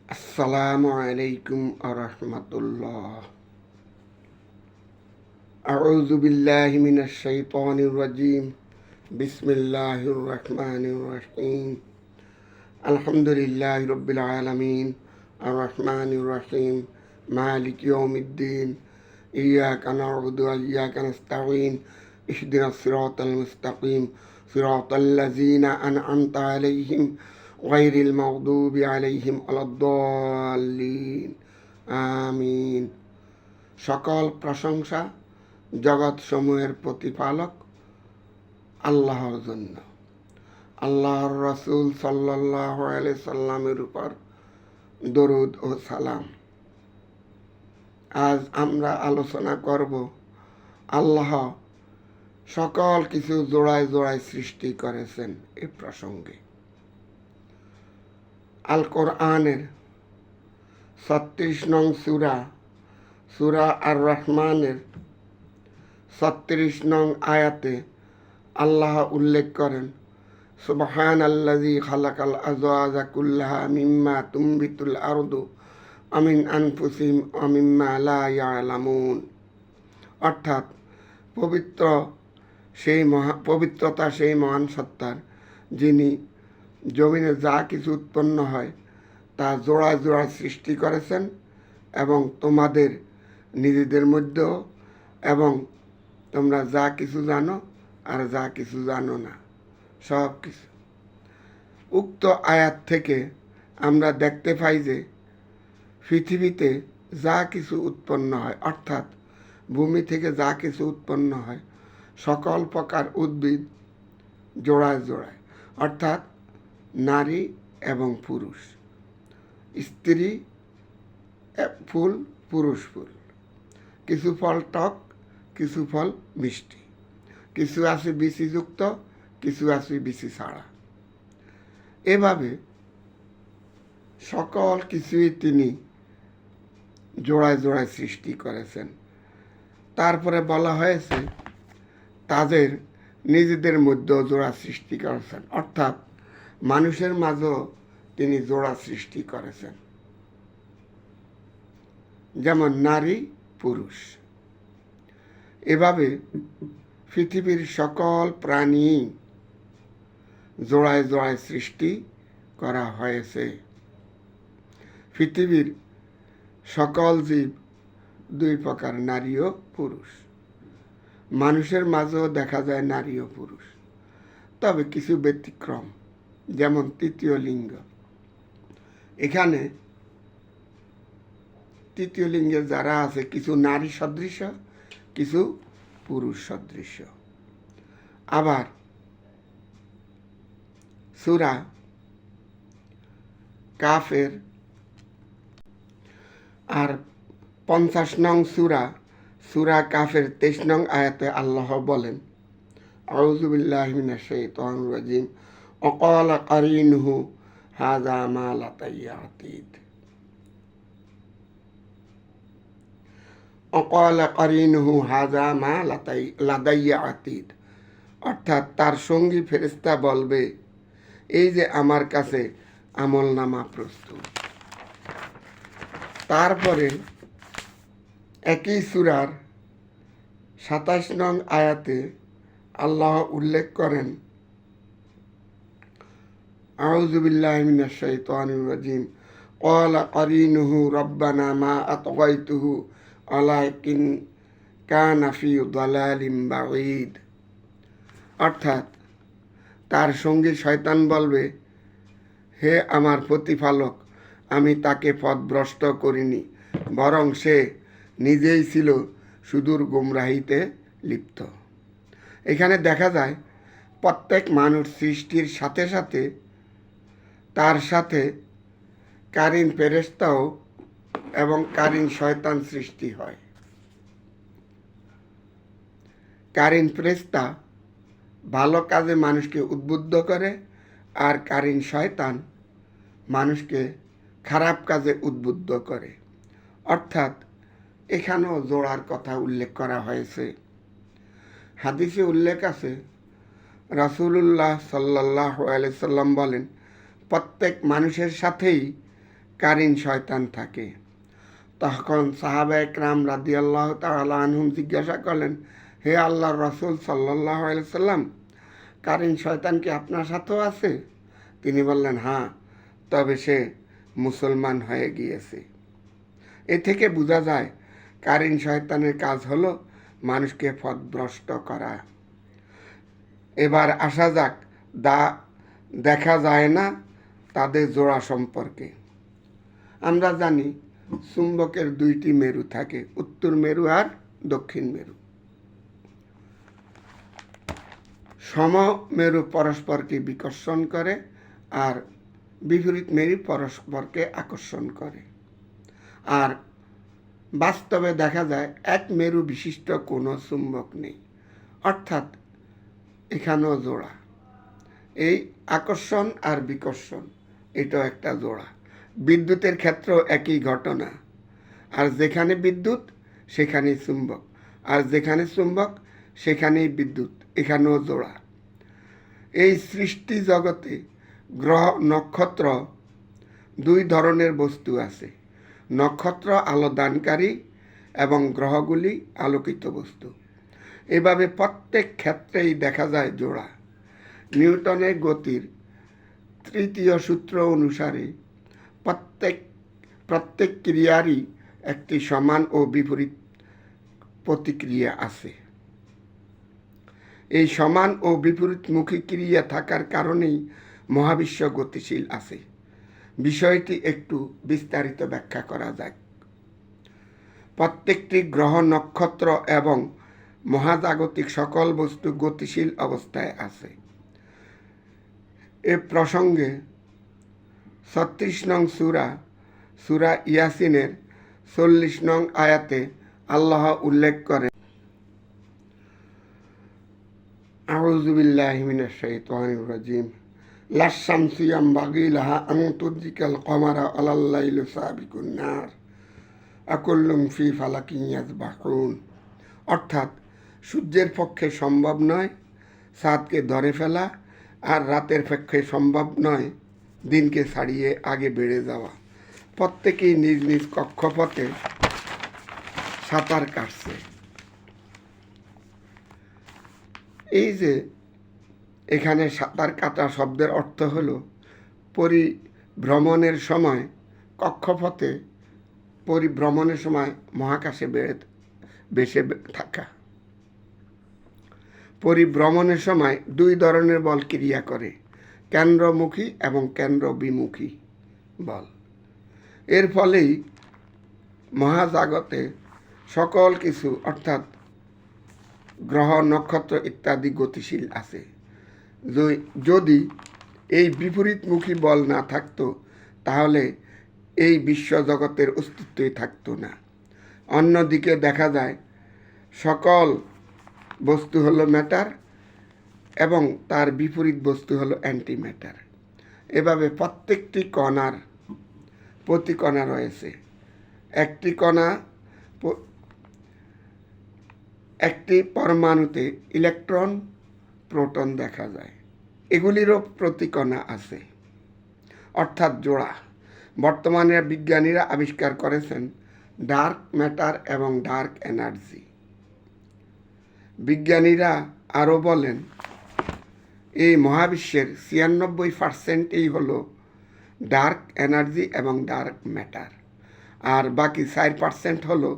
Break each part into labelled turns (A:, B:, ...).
A: আসসালামু আলাইকুম আরহামাতুল্লাহ। আউযু বিল্লাহি মিনাশ শাইতানির রাজিম। বিসমিল্লাহির রহমানির রহিম। আলহামদুলিল্লাহি রাব্বিল আলামিন আর রহমানির রহিম মালিক ইয়াউমিদ্দিন ইয়াকা না'বুদু ওয়া ইয়াকা নাস্তাঈন ইহদিনাস সিরাতাল মুস্তাকিম সিরাতাল লাযিনা আন'আমতা আলাইহিম গায়রিল মাগদুবি আলাইহিম ওয়ালাদ-দাল্লিন। আমিন। সকল প্রশংসা জগৎ সমূহের প্রতিপালক আল্লাহর জন্য। আল্লাহর রাসূল সাল্লাল্লাহু আলাইহি সাল্লামের উপর দরুদ ও সালাম। আজ আমরা আলোচনা করব আল্লাহ সকল কিছু জোড়ায় জোড়ায় সৃষ্টি করেছেন এ প্রসঙ্গে। আল কোরআনের ৩৬ নং সূরা আর রহমানের ৩৬ নং আয়াতে আল্লাহ উল্লেখ করেন, সুবহানাল্লাযী খালাকাল আযওয়াজা কুল্লাহা মিম্মা তুমবিতুল আরদু ওয়া মিন আনফুসিহিম ওয়া মিম্মা লা ইয়ালামুন। অর্থাৎ পবিত্রতা সেই মহান সত্তার, যিনি জমিনে যা কিছু উৎপন্ন হয় তা জোড়ায় জোড়ায় সৃষ্টি করেছেন, এবং তোমাদের নিজেদের মধ্যেও, এবং তোমরা যা কিছু জানো আর যা কিছু জানো না, সব কিছু। উক্ত আয়াত থেকে আমরা দেখতে পাই যে পৃথিবীতে যা কিছু উৎপন্ন হয়, অর্থাৎ ভূমি থেকে যা কিছু উৎপন্ন হয়, সকল প্রকার উদ্ভিদ জোড়ায় জোড়ায়, অর্থাৎ নারী এবং পুরুষ, স্ত্রী ফুল, পুরুষ ফুল। কিছু ফল টক, কিছু ফল মিষ্টি, কিছু আছে বিচিযুক্ত, কিছু আছে বিচি ছাড়া। এভাবে সকল কিছুই তিনি জোড়ায় জোড়ায় সৃষ্টি করেছেন। তারপরে বলা হয়েছে তাদের নিজেদের মধ্যেও জোড়া সৃষ্টি করেছেন, অর্থাৎ মানুষের মাঝেও তিনি জোড়া সৃষ্টি করেছেন, যেমন নারী পুরুষ। এভাবে পৃথিবীর সকল প্রাণী জোড়ায় জোড়ায় সৃষ্টি করা হয়েছে। পৃথিবীর সকল জীব দুই প্রকার, নারী ও পুরুষ। মানুষের মাঝেও দেখা যায় নারী ও পুরুষ, তবে কিছু ব্যতিক্রম, যেমন তৃতীয় লিঙ্গ। এখানে তৃতীয় লিঙ্গে যারা আছে, কিছু নারী সদৃশ, কিছু পুরুষ সদৃশ। আবার সূরা কাফের আর ৫০ নং সূরা কাফের ২৩ নং আয়াতে আল্লাহ বলেন, আউযু বিল্লাহি মিনাশ শাইতানির রাজিম, ওয়া ক্বালা কারিনুহু হাযা মা লাদাইয়া আতীদ। অকালা কারিনুহু হাযা মা লাদাইয়া আতীদ। অর্থাৎ তার সঙ্গী ফেরেশতা বলবে, এই যে আমার কাছে আমলনামা প্রস্তুত। তারপরে একই সূরার ২৭ নং আয়াতে আল্লাহ উল্লেখ করেন, আউযু বিল্লাহি মিনাশ শাইতানির রাজিম, ক্বালা কারিনুহু রব্বানা মা আতগাইতুহু ওয়ালাকিন কানা ফি দালালিম বাঈদ। অর্থাৎ তার সঙ্গী শয়তান বলবে, হে আমার প্রতিপালক, আমি তাকে পথভ্রষ্ট করিনি, বরং সে নিজেই ছিল সুদূর গুমরাহিতে লিপ্ত। এখানে দেখা যায় প্রত্যেক মানুষ সৃষ্টির সাথে সাথে তার সাথে কারিন ফেরেশতাও এবং কারিন শয়তান সৃষ্টি হয়। কারিন ফেরেশতা ভালো কাজে মানুষকে উদ্বুদ্ধ করে, আর কারিন শয়তান মানুষকে খারাপ কাজে উদ্বুদ্ধ করে। অর্থাৎ এখানেও জোড়ার কথা উল্লেখ করা হয়েছে। হাদিসে উল্লেখ আছে, রাসূলুল্লাহ সাল্লাল্লাহু আলাইহি সাল্লাম বলেন, প্রত্যেক মানুষের সাথেই কারিন শয়তান থাকে। তখন সাহাবা একরাম রাদিয়াল্লাহু তাআলা আনহুম জিজ্ঞাসা করলেন, হে আল্লাহর রাসূল সাল্লাল্লাহু আলাইহি সাল্লাম, কারিন শয়তান কি আপনার সাথেও আছে? তিনি বললেন, হ্যাঁ, তবে সে মুসলমান হয়ে গিয়েছে। এ থেকে বোঝা যায় কারিন শয়তানের কাজ হলো মানুষকে পথভ্রষ্ট করা। এবার আসা যাক দেখা যায় না তাদের জোড়া সম্পর্কে। আমরা জানি চুম্বকের দুইটি মেরু থাকে, উত্তর মেরু আর দক্ষিণ মেরু। সমমেরু পরস্পরকে বিকর্ষণ করে আর বিপরীত মেরু পরস্পরকে আকর্ষণ করে। আর বাস্তবে দেখা যায় এক মেরু বিশিষ্ট কোনো চুম্বক নেই, অর্থাৎ এখানেও জোড়া। এই আকর্ষণ আর বিকর্ষণ এটাও একটা জোড়া। বিদ্যুতের ক্ষেত্রেও একই ঘটনা। আর যেখানে বিদ্যুৎ সেখানেই চুম্বক, আর যেখানে চুম্বক সেখানেই বিদ্যুৎ, এখানেও জোড়া। এই সৃষ্টি জগতে গ্রহ নক্ষত্র দুই ধরনের বস্তু আছে। নক্ষত্র আলো দানকারী এবং গ্রহগুলি আলোকিত বস্তু। এভাবে প্রত্যেক ক্ষেত্রেই দেখা যায় জোড়া। নিউটনের গতির তৃতীয় সূত্র অনুসারে প্রত্যেক ক্রিয়ারই একটি সমান ও বিপরীত প্রতিক্রিয়া আছে। এই সমান ও বিপরীতমুখী ক্রিয়া থাকার কারণেই মহাবিশ্ব গতিশীল আছে। বিষয়টি একটু বিস্তারিত ব্যাখ্যা করা যাক। প্রত্যেকটি গ্রহ, নক্ষত্র এবং মহাজাগতিক সকল বস্তু গতিশীল অবস্থায় আছে। এ প্রসঙ্গে ৩৬ নং সূরা ইয়াসিনের ৪০ নং আয়াতে আল্লাহ উল্লেখ করেন, আউযু বিল্লাহি মিনাশ শাইতানির রাজিম, লাশ শামসু ইয়ামবাগি লাহা আন তুদরিকাল কমারা ওয়ালাল লাইলু সাবিকুন নার আকুল্লুম ফি ফালাকিন ইয়াসবাহুন। অর্থাৎ সূর্যের পক্ষে সম্ভব নয় চাঁদকে ধরে ফেলা, আর রাতের পক্ষে সম্ভব নয় দিনকে ছাড়িয়ে আগে বেড়ে যাওয়া। প্রত্যেকেই নিজ নিজ কক্ষপথে সাঁতার কাটছে। এই যে এখানে সাঁতার কাটা শব্দের অর্থ হলো পরিভ্রমণের সময় কক্ষপথে পরিভ্রমণের সময় মহাকাশে ভেসে থাকা। পরিভ্রমণের সময় দুই ধরনের বল ক্রিয়া করে, কেন্দ্রমুখী এবং কেন্দ্রবিমুখী বল। এর ফলেই মহাজাগতে সকল কিছু অর্থাৎ গ্রহ, নক্ষত্র ইত্যাদি গতিশীল আছে। যদি এই বিপরীতমুখী বল না থাকতো তাহলে এই বিশ্বজগতের অস্তিত্বই থাকতো না। অন্যদিকে দেখা যায় সকল বস্তু হলো ম্যাটার এবং তার বিপরীত বস্তু হলো অ্যান্টি ম্যাটার। এভাবে প্রত্যেকটি কণার প্রতিকণা রয়েছে। একটি পরমাণুতে ইলেকট্রন, প্রোটন দেখা যায়। এগুলিরও প্রতিকণা আছে, অর্থাৎ জোড়া। বর্তমানে বিজ্ঞানীরা আবিষ্কার করেছেন ডার্ক ম্যাটার এবং ডার্ক এনার্জি। বিজ্ঞানীরা আরও বলেন এই মহাবিশ্বের ৯৬%ই হলো ডার্ক এনার্জি এবং ডার্ক ম্যাটার, আর বাকি ৪% হলো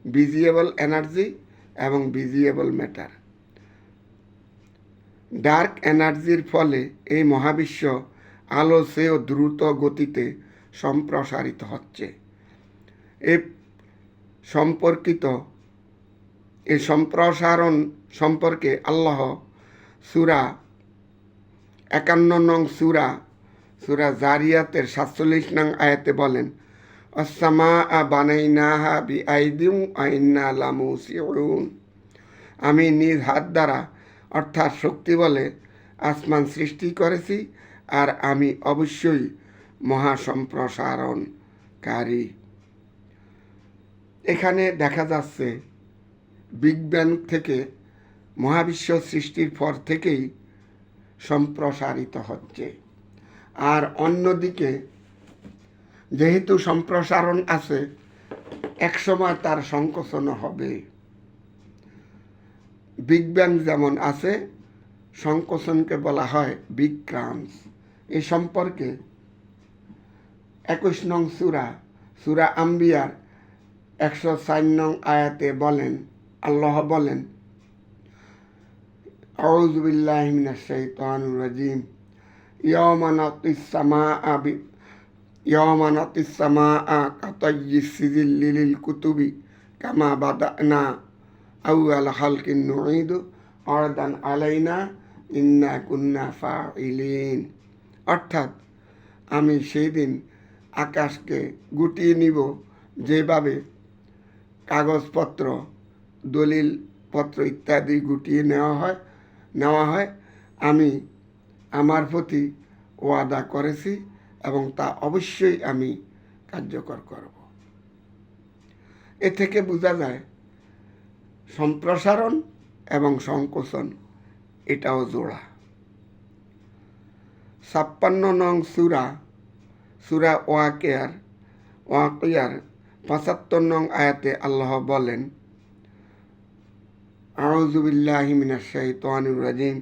A: ভিজিবল এনার্জি এবং ভিজিবল ম্যাটার। ডার্ক এনার্জির ফলে এই মহাবিশ্ব আলো চেয়েও দ্রুত গতিতে সম্প্রসারিত হচ্ছে। এই সম্প্রসারণ সম্পর্কে আল্লাহ সূরা ৫১ নং সূরা জারিয়াতের ৪৭ নং আয়াতে বলেন, আস-সামাআ বানাইনাহা বিআইদিন ওয়া ইন্না লামুসিউন। আমি নিজ হাত দ্বারা অর্থাৎ শক্তি বলে আসমান সৃষ্টি করেছি, আর আমি অবশ্যই মহাসম্প্রসারণকারী। এখানে দেখা যাচ্ছে বিগ ব্যাং থেকে মহাবিশ্ব সৃষ্টির পর থেকেই সম্প্রসারিত হচ্ছে। আর অন্যদিকে যেহেতু সম্প্রসারণ আছে, একসময় তার সংকোচন হবে। বিগ ব্যাং যেমন আছে, সংকোচনকে বলা হয় বিগ ক্রাঞ্চ। এ সম্পর্কে 21 নং সূরা আম্বিয়ার 104 নং আয়াতে বলেন, আল্লাহ বলেন, আউযু বিল্লাহি মিনাশ শাইতানির রাজিম, ইয়াওমা নাতিস সামাআ কাতাইয়িস সিজিল্লি লিল কুতুবি কামা বাদানা আউয়ালা খালকিন নুঈদু আরদান আলাইনা ইন্না কুন্না ফাইলিন। অর্থাৎ আমি সেই দিন আকাশকে গুটিয়ে নিব যেভাবে কাগজপত্র, দলিলপত্র ইত্যাদি গুটিয়ে নেওয়া হয়। আমি আমার প্রতি ওয়াদা করেছি এবং তা অবশ্যই আমি কার্যকর করব। এ থেকে বোঝা যায় সম্প্রসারণ এবং সংকোচন এটাও জোড়া। 56 নং সূরা ওয়াকিয়ার 75 নং আয়াতে আল্লাহ বলেন, আউযু বিল্লাহি মিনাশ শাইতানির রাজিম,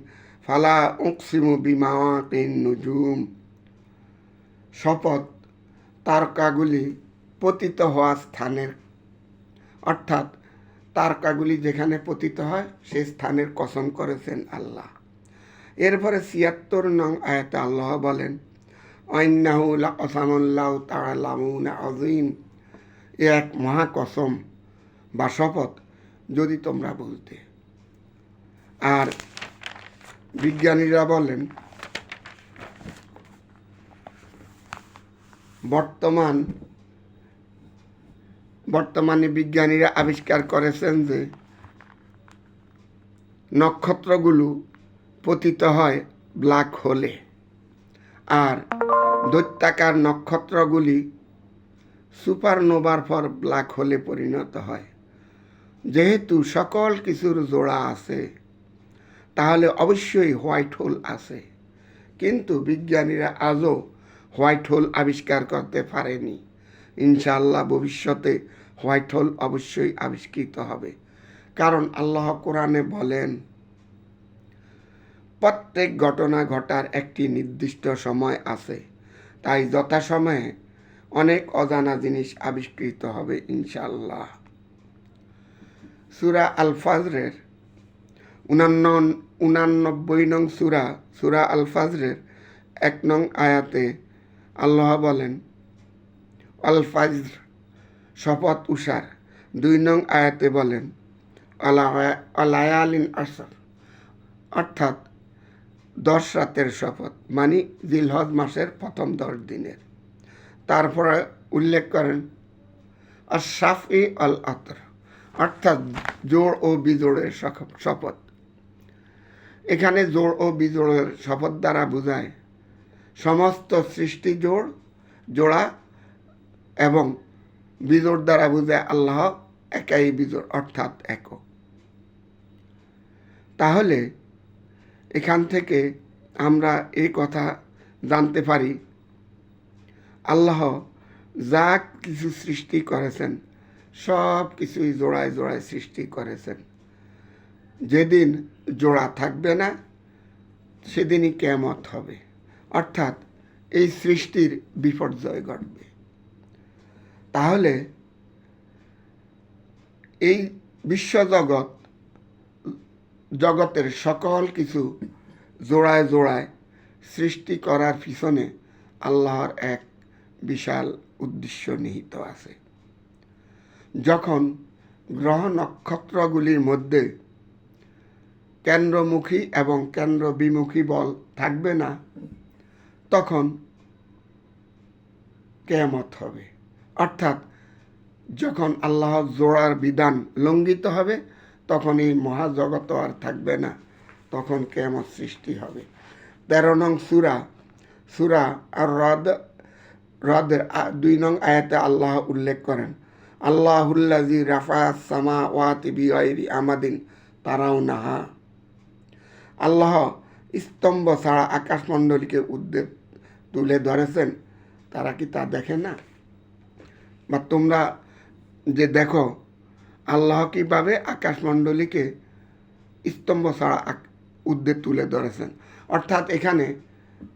A: ফালা উকসিমু বিমাওয়াকিন নুজুম। শপথ তারকাগুলি পতিত হওয়া স্থানের, অর্থাৎ তারকাগুলি যেখানে পতিত হয় সে স্থানের কসম করেছেন আল্লাহ। এরপরে 76 নং আয়াতে আল্লাহ বলেন, ইন্নাহু লাকাসামুন লাউ তাআলামুনা আযীম। এ এক মহা কসম বা শপথ যদি তোমরা বুঝতে। আর বিজ্ঞানীরা বলেন, বর্তমানে বিজ্ঞানীরা আবিষ্কার করেছেন যে নক্ষত্রগুলো পতিত হয় ব্ল্যাক হোলে, আর দৈত্যাকার নক্ষত্রগুলি সুপারনোভার পর ব্ল্যাক হোলে পরিণত হয়। যেহেতু সকল কিছুর জোড়া আছে, তাহলে অবশ্যই হোয়াইট হোল আছে, কিন্তু বিজ্ঞানীরা আজও হোয়াইট হোল আবিষ্কার করতে পারেনি। ইনশাআল্লাহ ভবিষ্যতে হোয়াইট হোল অবশ্যই আবিষ্কৃত হবে, কারণ আল্লাহ কোরআনে বলেন, প্রত্যেক ঘটনা ঘটার একটি নির্দিষ্ট সময় আছে, তাই যথাসময়ে অনেক অজানা জিনিস আবিষ্কৃত হবে ইনশাআল্লাহ। সূরা আল ফাজরের 89 নং সূরা আল ফাজরের 1 নং আয়াতে আল্লাহ বলেন, আল ফাজর শপথ উষার। 2 নং আয়াতে বলেন, আলায়ালিন আসর, অর্থাৎ 10 রাতের শপথ, মানে জিলহজ মাসের প্রথম 10 দিনের। তারপরে উল্লেখ করেন আশ-শাফঈ আল আতর, অর্থাৎ জোড় ও বিজোড়ের শপথ। এখানে জোড় ও বিজোড়ের শপথ দ্বারা বোঝায় সমস্ত সৃষ্টি জোড়া, এবং বিজোড় দ্বারা বোঝায় আল্লাহ একাই বিজোড়, অর্থাৎ একক। তাহলে এখান থেকে আমরা এই কথা জানতে পারি, আল্লাহ যা কিছু সৃষ্টি করেছেন সব কিছুই জোড়ায় জোড়ায় সৃষ্টি করেছেন। যেদিন জোড়া থাকবে না সেদিনই কিয়ামত হবে, অর্থাৎ এই সৃষ্টির বিপর্যয় ঘটবে। তাহলে এই জগতের সকল কিছু জোড়ায় জোড়ায় সৃষ্টি করার পিছনে আল্লাহর এক বিশাল উদ্দেশ্য নিহিত আছে। যখন গ্রহ নক্ষত্রগুলির মধ্যে কেন্দ্রমুখী এবং কেন্দ্র বিমুখী বল থাকবে না, তখন কিয়ামত হবে। অর্থাৎ যখন আল্লাহর জোড়ার বিধান লঙ্ঘিত হবে, তখন এই মহাজগৎ আর থাকবে না, তখন কিয়ামত সৃষ্টি হবে। 13 নং সূরা আর রদের 2 নং আয়াতে আল্লাহ উল্লেখ করেন, আল্লাহুল্লাযী রাফা'আস সামাওয়াতি বিগাইরি আমাদিন তারাউনাহা। আল্লাহ স্তম্ভ ছাড়া আকাশমণ্ডলীকে তুলে ধরেছেন, তারা কি তা দেখে না? বা তোমরা যে দেখো আল্লাহ কীভাবে আকাশমণ্ডলীকে স্তম্ভ ছাড়া ঊর্ধ্বে তুলে ধরেছেন। অর্থাৎ এখানে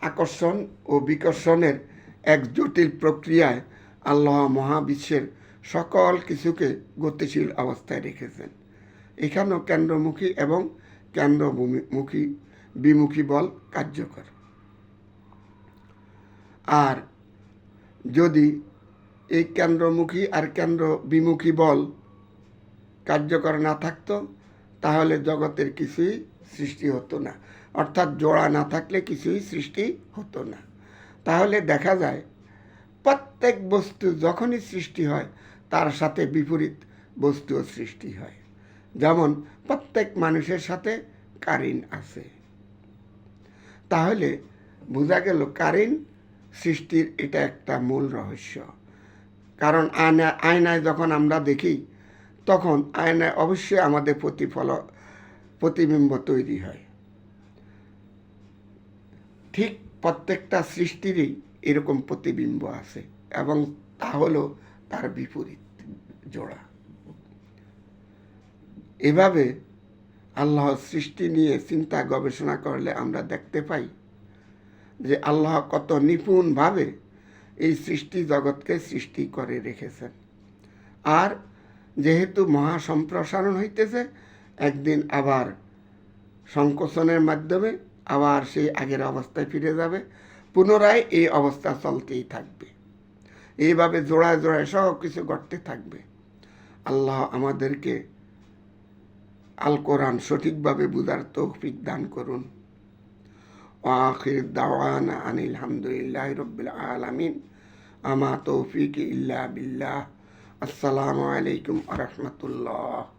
A: আকর্ষণ ও বিকর্ষণের এক জটিল প্রক্রিয়ায় আল্লাহ মহাবিশ্বের সকল কিছুকে গতিশীল অবস্থায় রেখেছেন। এখানেও কেন্দ্রমুখী এবং কেন্দ্রমুখী বিমুখী বল কার্যকর। আর যদি এই কেন্দ্রমুখী আর কেন্দ্র বিমুখী বল কার্যকর না থাকতো তাহলে জগতের কিছুই সৃষ্টি হতো না। অর্থাৎ জোড়া না থাকলে কিছুই সৃষ্টি হতো না। তাহলে দেখা যায় প্রত্যেক বস্তু যখনই সৃষ্টি হয় তার সাথে বিপরীত বস্তুও সৃষ্টি হয়। যেমন প্রত্যেক মানুষের সাথে কারেন্ট আছে। তাহলে বোঝা গেল কারেন্ট সৃষ্টির এটা একটা মূল রহস্য। কারণ আয়নায় যখন আমরা দেখি তখন আয়নায় অবশ্যই আমাদের প্রতিবিম্ব তৈরি হয়। ঠিক প্রত্যেকটা সৃষ্টিরই এরকম প্রতিবিম্ব আছে এবং তা হলো তার বিপরীত জোড়া। এভাবে আল্লাহর সৃষ্টি নিয়ে চিন্তা গবেষণা করলে আমরা দেখতে পাই যে আল্লাহ কত নিপুণভাবে এই সৃষ্টি জগৎকে সৃষ্টি করে রেখেছেন। আর যেহেতু মহাসম্প্রসারণ হইতেছে, একদিন আবার সংকোচনের মাধ্যমে আবার সেই আগের অবস্থায় ফিরে যাবে, পুনরায় এই অবস্থা চলতেই থাকবে। এইভাবে জোড়ায় জোড়ায় সব কিছু ঘটতে থাকবে। আল্লাহ আমাদেরকে আল কোরআন সঠিকভাবে বুঝার তৌফিক দান করুন। আখির দাওয়ানা আনিল হামদুলিল্লাহি রাব্বিল আলামিন। আমা তৌফিক ইল্লা বিল্লাহ। আসসালামু আলাইকুম ওয়া রাহমাতুল্লাহ।